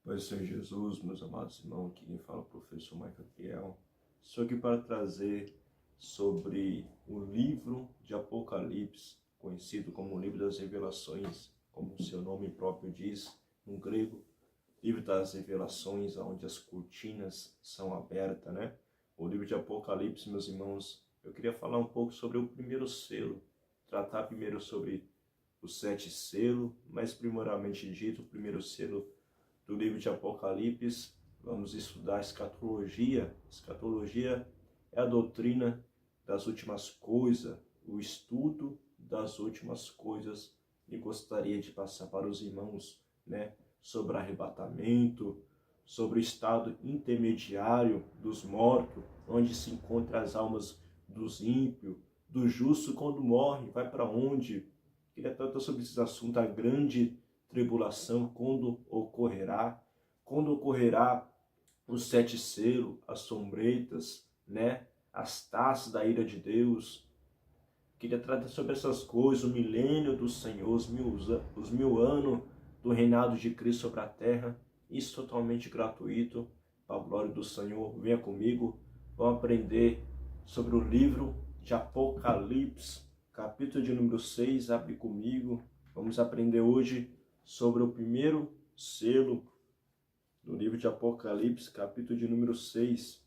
Pai Senhor Jesus, meus amados irmãos, aqui quem fala é o professor Michael Fiel. Estou aqui para trazer sobre o livro de Apocalipse, conhecido como o livro das revelações, como o seu nome próprio diz, no grego, livro das revelações, onde as cortinas são abertas, né? O livro de Apocalipse, meus irmãos, eu queria falar um pouco sobre o primeiro selo, tratar primeiro sobre os 7 selos, mas primeiramente dito, o primeiro selo do livro de Apocalipse. Vamos estudar a escatologia. Escatologia é a doutrina das últimas coisas, o estudo das últimas coisas. E gostaria de passar para os irmãos, né, sobre arrebatamento, sobre o estado intermediário dos mortos, onde se encontram as almas dos ímpios, do justo quando morre, vai para onde? Queria tratar sobre esse assunto, a grande tribulação, quando ocorrerá os 7 selos, as sombretas, né? As taças da ira de Deus. Queria tratar sobre essas coisas, o milênio do Senhor, os mil anos do reinado de Cristo sobre a terra. Isso totalmente gratuito, para a glória do Senhor. Venha comigo, vamos aprender sobre o livro de Apocalipse, capítulo de número 6, abre comigo. Vamos aprender hoje sobre o primeiro selo do livro de Apocalipse, capítulo de número 6.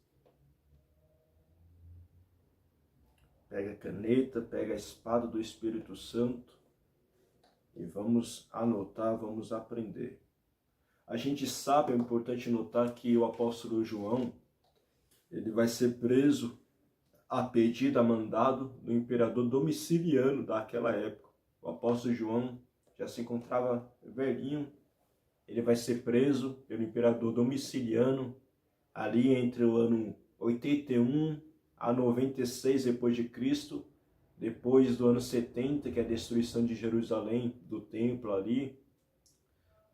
Pega a caneta, pega a espada do Espírito Santo e vamos anotar, vamos aprender. A gente sabe, é importante notar que o apóstolo João, ele vai ser preso a pedido, a mandado do imperador Domiciliano daquela época. O apóstolo João já se encontrava velhinho. Ele vai ser preso pelo imperador Domiciliano ali entre o ano 81 a 96 depois de Cristo, depois do ano 70, que é a destruição de Jerusalém, do templo ali.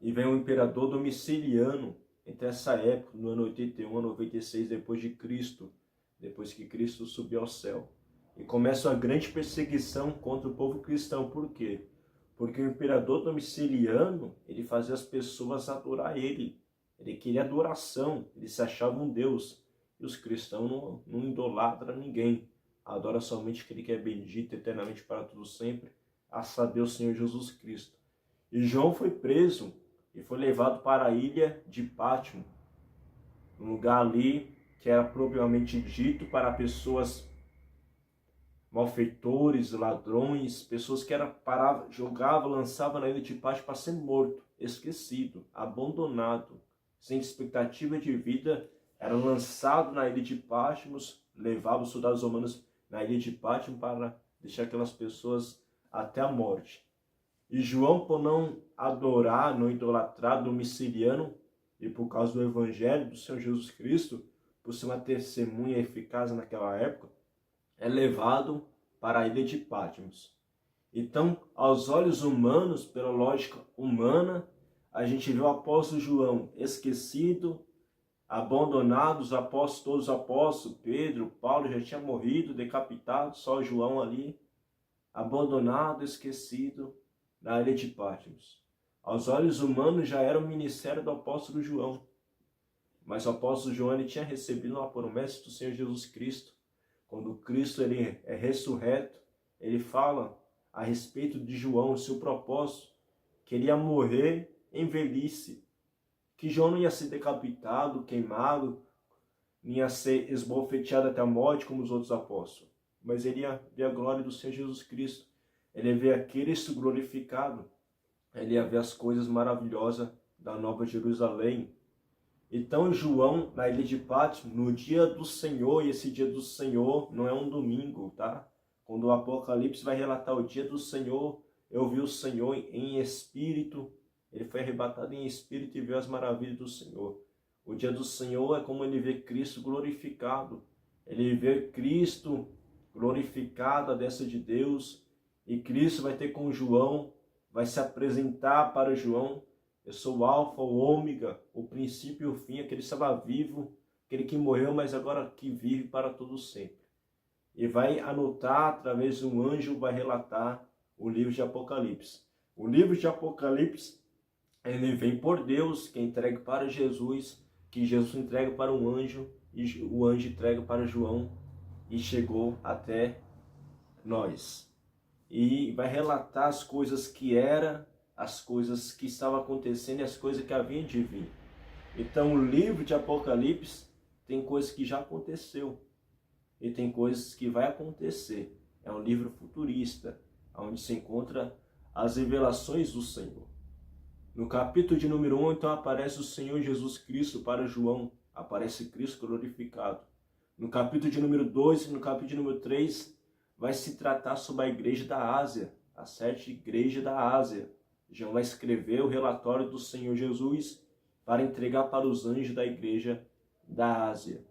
E vem o imperador Domiciliano entre essa época, no ano 81 a 96 depois de Cristo, depois que Cristo subiu ao céu. E começa uma grande perseguição contra o povo cristão. Por quê? Porque o imperador Domiciliano, ele fazia as pessoas adorar ele. Ele queria adoração, ele se achava um Deus. E os cristãos não idolatram ninguém. Adora somente aquele que é bendito eternamente para tudo sempre, a saber o Senhor Jesus Cristo. E João foi preso e foi levado para a ilha de Pátimo, um lugar ali que era propriamente dito para pessoas malfeitores, ladrões, pessoas que jogavam, lançavam na ilha de Pátimo para ser morto, esquecido, abandonado, sem expectativa de vida, era lançado na ilha de Pátimo, levava os soldados romanos na ilha de Pátimo para deixar aquelas pessoas até a morte. E João, por não adorar, não idolatrar Domiciliano, e por causa do evangelho do Senhor Jesus Cristo, por ser uma testemunha eficaz naquela época, é levado para a ilha de Patmos. Então, aos olhos humanos, pela lógica humana, a gente vê o apóstolo João esquecido, abandonado, todos os apóstolos, Pedro, Paulo já tinha morrido, decapitado, só João ali, abandonado, esquecido, na ilha de Patmos. Aos olhos humanos já era o ministério do apóstolo João. Mas o apóstolo João ele tinha recebido uma promessa do Senhor Jesus Cristo. Quando Cristo ele é ressurreto, ele fala a respeito de João, o seu propósito, que ele ia morrer em velhice, que João não ia ser decapitado, queimado, não ia ser esbofeteado até a morte como os outros apóstolos, mas ele ia ver a glória do Senhor Jesus Cristo, ele ia ver a Cristo glorificado, ele ia ver as coisas maravilhosas da Nova Jerusalém. Então João, na ilha de Patmos, no dia do Senhor, e esse dia do Senhor não é um domingo, tá? Quando o Apocalipse vai relatar o dia do Senhor, eu vi o Senhor em espírito, ele foi arrebatado em espírito e viu as maravilhas do Senhor. O dia do Senhor é como ele vê Cristo glorificado, ele vê Cristo glorificado, a destra de Deus, e Cristo vai ter com João, vai se apresentar para João. Eu sou o alfa, o ômega, o princípio e o fim, aquele que estava vivo, aquele que morreu, mas agora que vive para todo sempre. E vai anotar, através de um anjo, vai relatar o livro de Apocalipse. O livro de Apocalipse ele vem por Deus, que é entregue para Jesus, que Jesus entrega para um anjo, e o anjo entrega para João, e chegou até nós. E vai relatar as coisas que era, as coisas que estavam acontecendo e as coisas que haviam de vir. Então o livro de Apocalipse tem coisas que já aconteceu e tem coisas que vai acontecer. É um livro futurista, onde se encontra as revelações do Senhor. No capítulo de número 1, então, aparece o Senhor Jesus Cristo para João. Aparece Cristo glorificado. No capítulo de número 2 e no capítulo de número 3, vai se tratar sobre a igreja da Ásia, a 7 igreja da Ásia. João vai escrever o relatório do Senhor Jesus para entregar para os anjos da igreja da Ásia.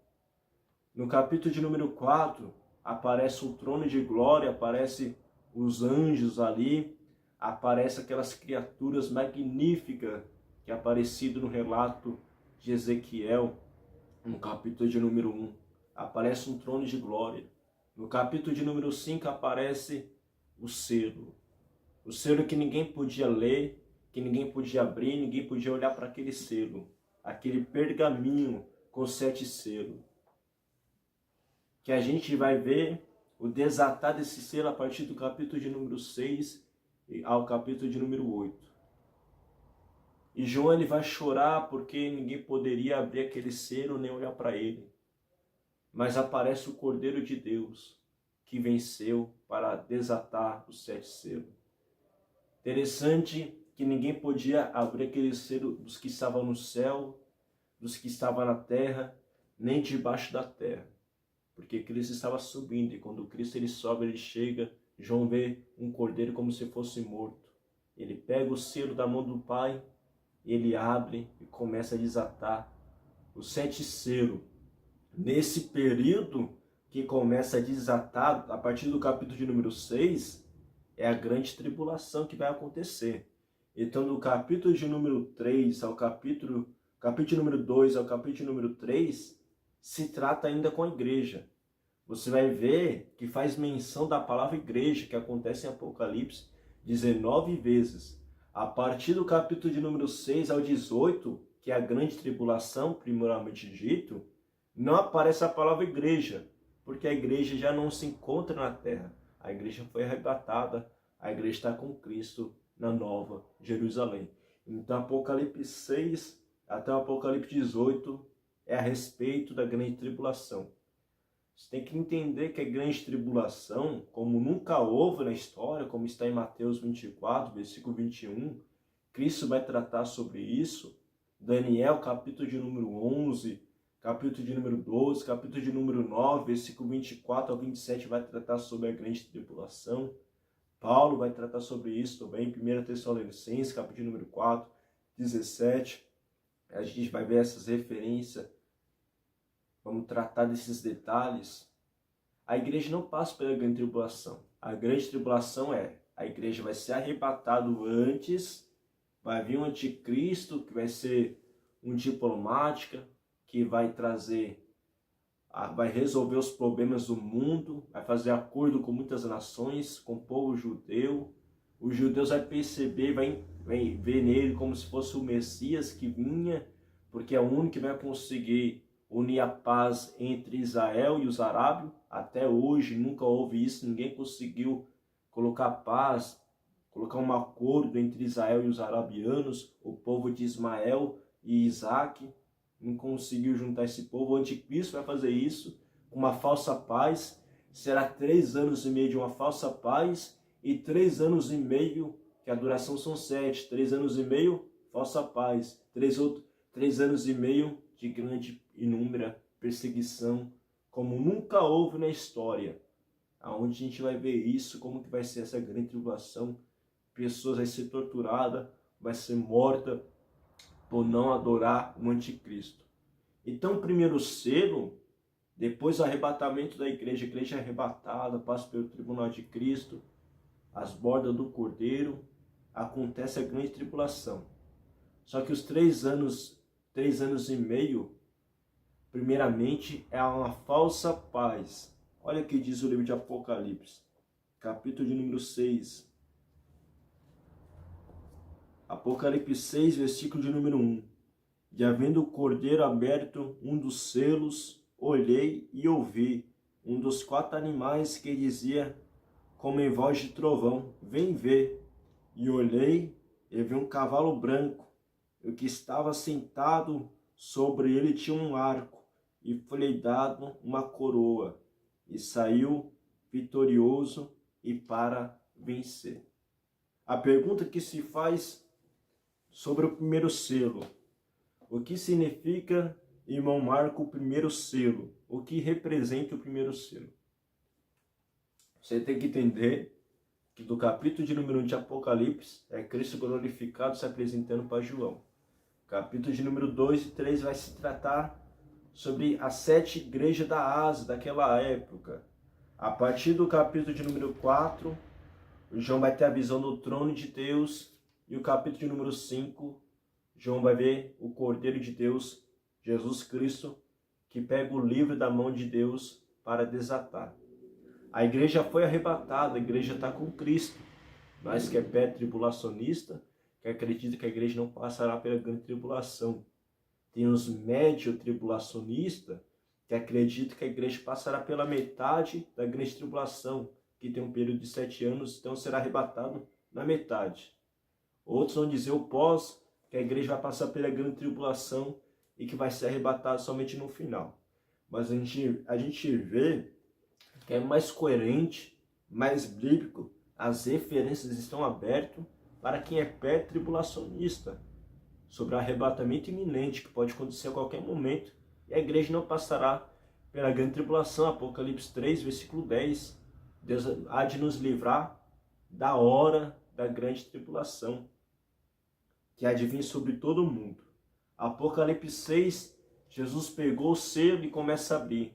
No capítulo de número 4, aparece o trono de glória, aparece os anjos ali, aparece aquelas criaturas magníficas que é aparecido no relato de Ezequiel, no capítulo de número 1. Aparece um trono de glória. No capítulo de número 5 aparece o selo. O selo que ninguém podia ler, que ninguém podia abrir, ninguém podia olhar para aquele selo. Aquele pergaminho com 7 selos. Que a gente vai ver o desatar desse selo a partir do capítulo de número 6 ao capítulo de número 8. E João ele vai chorar porque ninguém poderia abrir aquele selo nem olhar para ele. Mas aparece o Cordeiro de Deus que venceu para desatar os 7 selos. Interessante que ninguém podia abrir aquele selo dos que estavam no céu, dos que estavam na terra, nem debaixo da terra. Porque Cristo estava subindo, e quando Cristo ele sobe, ele chega, João vê um cordeiro como se fosse morto. Ele pega o selo da mão do Pai, ele abre e começa a desatar os 7 selos. Nesse período que começa a desatar, a partir do capítulo de número 6, é a grande tribulação que vai acontecer. Então, do capítulo de número 3 ao capítulo de número 2 ao capítulo de número 3, se trata ainda com a igreja. Você vai ver que faz menção da palavra igreja, que acontece em Apocalipse 19 vezes. A partir do capítulo de número 6 ao 18, que é a grande tribulação, primeiramente dito, não aparece a palavra igreja, porque a igreja já não se encontra na terra. A igreja foi arrebatada, a igreja está com Cristo na Nova Jerusalém. Então, Apocalipse 6 até o Apocalipse 18 é a respeito da grande tribulação. Você tem que entender que a grande tribulação, como nunca houve na história, como está em Mateus 24, versículo 21, Cristo vai tratar sobre isso. Daniel, capítulo de número 11, capítulo de número 12, capítulo de número 9, versículo 24 ao 27, vai tratar sobre a grande tribulação. Paulo vai tratar sobre isso também, 1 Tessalonicenses, capítulo de número 4, 17. A gente vai ver essas referências. Vamos tratar desses detalhes. A igreja não passa pela grande tribulação. A grande tribulação a igreja vai ser arrebatada antes, vai vir um anticristo, que vai ser um diplomática, que vai resolver os problemas do mundo, vai fazer acordo com muitas nações, com o povo judeu. Os judeus vai perceber, vai ver nele como se fosse o Messias que vinha, porque é o único que vai conseguir unir a paz entre Israel e os arábios. Até hoje nunca houve isso, ninguém conseguiu colocar paz, colocar um acordo entre Israel e os arabianos, o povo de Ismael e Isaac. Não conseguiu juntar esse povo. O anticristo vai fazer isso com uma falsa paz. Será 3 anos e meio de uma falsa paz e 3 anos e meio, que a duração são 7, 3 anos e meio, falsa paz. 3 anos e meio de grande inúmera perseguição, como nunca houve na história. Aonde a gente vai ver isso, como que vai ser essa grande tribulação. Pessoas vão ser torturadas, vai ser morta por não adorar o anticristo. Então, o primeiro selo, depois do arrebatamento da igreja, a igreja é arrebatada, passa pelo tribunal de Cristo, as bordas do Cordeiro, acontece a grande tribulação. Só que os 3 anos e meio, primeiramente, é uma falsa paz. Olha o que diz o livro de Apocalipse, capítulo de número 6. Apocalipse 6, versículo de número 1. E havendo o cordeiro aberto um dos selos, olhei e ouvi um dos 4 animais que dizia, como em voz de trovão, vem ver. E olhei e vi um cavalo branco, e o que estava sentado sobre ele tinha um arco, e foi-lhe dado uma coroa, e saiu vitorioso e para vencer. A pergunta que se faz sobre o primeiro selo: o que significa, irmão Marco, o primeiro selo? O que representa o primeiro selo? Você tem que entender que do capítulo de número 1 de Apocalipse é Cristo glorificado se apresentando para João. Capítulo de número 2 e 3 vai se tratar sobre as 7 igrejas da Ásia daquela época. A partir do capítulo de número 4, João vai ter a visão do trono de Deus, e o capítulo de número 5, João vai ver o Cordeiro de Deus, Jesus Cristo, que pega o livro da mão de Deus para desatar. A igreja foi arrebatada, a igreja está com Cristo. Nós que é pré-tribulacionista, que acredita que a igreja não passará pela grande tribulação. Tem os médio-tribulacionistas, que acreditam que a igreja passará pela metade da grande tribulação, que tem um período de 7 anos, então será arrebatado na metade. Outros vão dizer o pós, que a igreja vai passar pela grande tribulação e que vai ser arrebatado somente no final. Mas a gente vê que é mais coerente, mais bíblico, as referências estão abertas para quem é pré-tribulacionista, sobre o arrebatamento iminente, que pode acontecer a qualquer momento, e a igreja não passará pela grande tribulação. Apocalipse 3, versículo 10. Deus há de nos livrar da hora da grande tribulação, que há de vir sobre todo o mundo. Apocalipse 6, Jesus pegou o selo e começa a abrir.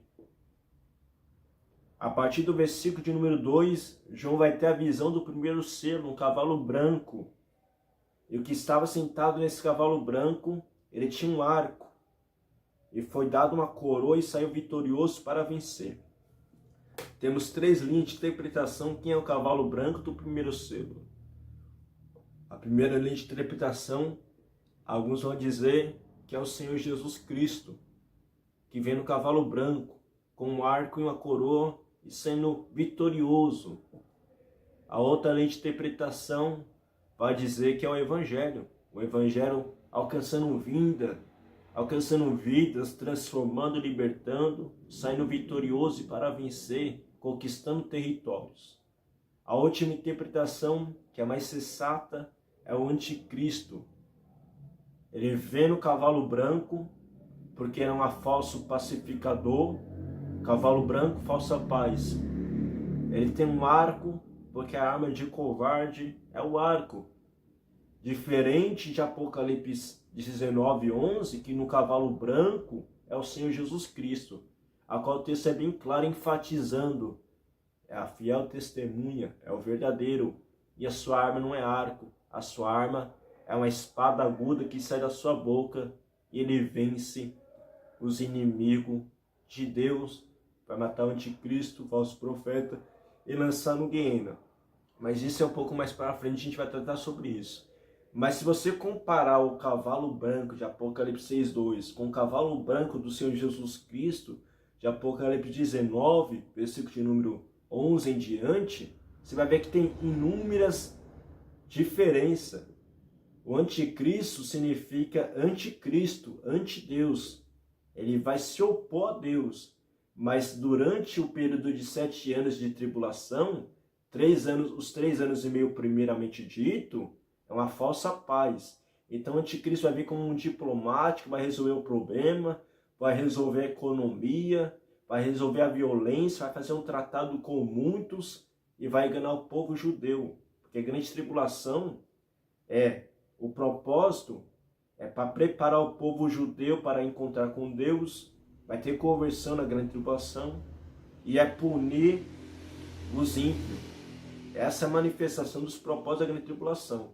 A partir do versículo de número 2, João vai ter a visão do primeiro selo, um cavalo branco. E o que estava sentado nesse cavalo branco, ele tinha um arco. E foi dado uma coroa e saiu vitorioso para vencer. Temos 3 linhas de interpretação quem é o cavalo branco do primeiro selo. A primeira linha de interpretação, alguns vão dizer que é o Senhor Jesus Cristo, que vem no cavalo branco, com um arco e uma coroa, e sendo vitorioso. A outra linha de interpretação vai dizer que é o Evangelho alcançando vidas, transformando, libertando, saindo vitorioso para vencer, conquistando territórios. A última interpretação, que é mais sensata, é o anticristo. Ele vem no cavalo branco, porque era um falso pacificador, cavalo branco, falsa paz. Ele tem um arco, porque a arma de covarde é o arco. Diferente de Apocalipse 19:11, que no cavalo branco é o Senhor Jesus Cristo, a qual o texto é bem claro, enfatizando: é a fiel testemunha, é o verdadeiro, e a sua arma não é arco, a sua arma é uma espada aguda que sai da sua boca, e ele vence os inimigos de Deus, vai matar o anticristo, o falso profeta, e lançar no Guiena. Mas isso é um pouco mais para frente, a gente vai tratar sobre isso. Mas se você comparar o cavalo branco de Apocalipse 6:2 com o cavalo branco do Senhor Jesus Cristo, de Apocalipse 19, versículo de número 11 em diante, você vai ver que tem inúmeras diferenças. O anticristo significa anticristo, antideus. Ele vai se opor a Deus. Mas durante o período de 7 anos de tribulação, os 3 anos e meio primeiramente dito, é uma falsa paz. Então o anticristo vai vir como um diplomático, vai resolver o problema, vai resolver a economia, vai resolver a violência, vai fazer um tratado com muitos e vai enganar o povo judeu. Porque a grande tribulação o propósito é para preparar o povo judeu para encontrar com Deus, vai ter conversão na grande tribulação, e é punir os ímpios. Essa é a manifestação dos propósitos da grande tribulação.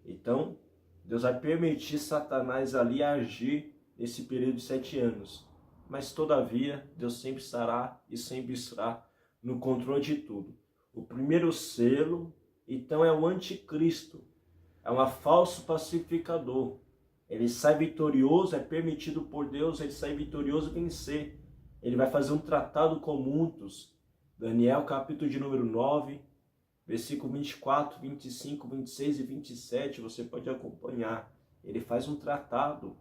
Então, Deus vai permitir Satanás ali agir nesse período de 7 anos. Mas, todavia, Deus sempre estará e sempre estará no controle de tudo. O primeiro selo, então, é o anticristo. é um falso pacificador. Ele sai vitorioso, é permitido por Deus, ele sai vitorioso vencer. Ele vai fazer um tratado com muitos. Daniel, capítulo de número 9, versículo 24, 25, 26 e 27, você pode acompanhar. Ele faz um tratado.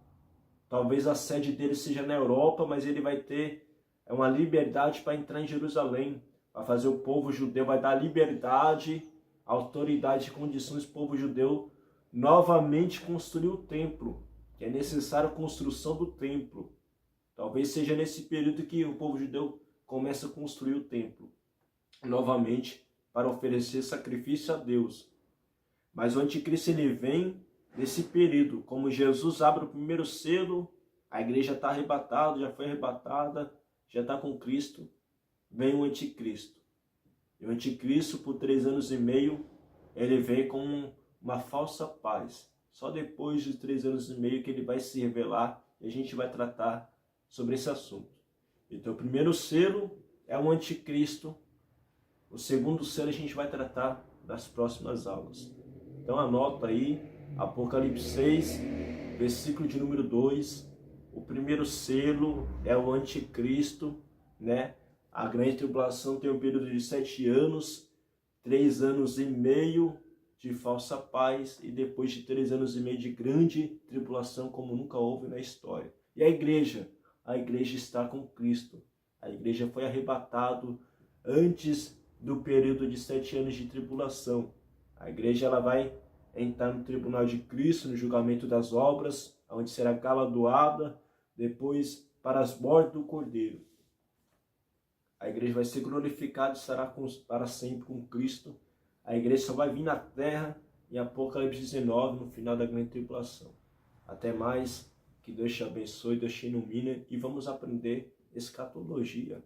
Talvez a sede dele seja na Europa, mas ele vai ter uma liberdade para entrar em Jerusalém. Vai fazer o povo judeu, vai dar liberdade, autoridade e condições para o povo judeu novamente construir o templo, que é necessário a construção do templo. Talvez seja nesse período que o povo judeu começa a construir o templo, novamente, para oferecer sacrifício a Deus. Mas o anticristo ele vem nesse período, como Jesus abre o primeiro selo, a igreja está arrebatada, já foi arrebatada, já está com Cristo, vem o anticristo. E o anticristo, por 3 anos e meio, ele vem com uma falsa paz. Só depois de 3 anos e meio que ele vai se revelar e a gente vai tratar sobre esse assunto. Então, o primeiro selo é o anticristo. O segundo selo a gente vai tratar das próximas aulas. Então, anota aí, Apocalipse 6, versículo de número 2. O primeiro selo é o anticristo, né? A grande tribulação tem um período de 7 anos, 3 anos e meio de falsa paz e depois de 3 anos e meio de grande tribulação, como nunca houve na história. E a igreja está com Cristo. A igreja foi arrebatada antes do período de 7 anos de tribulação. A igreja ela vai entrar no tribunal de Cristo, no julgamento das obras, onde será galardoada, depois para as mortes do Cordeiro. A igreja vai ser glorificada e estará para sempre com Cristo. A igreja só vai vir na terra em Apocalipse 19, no final da grande tribulação. Até mais, que Deus te abençoe, Deus te ilumine e vamos aprender escatologia.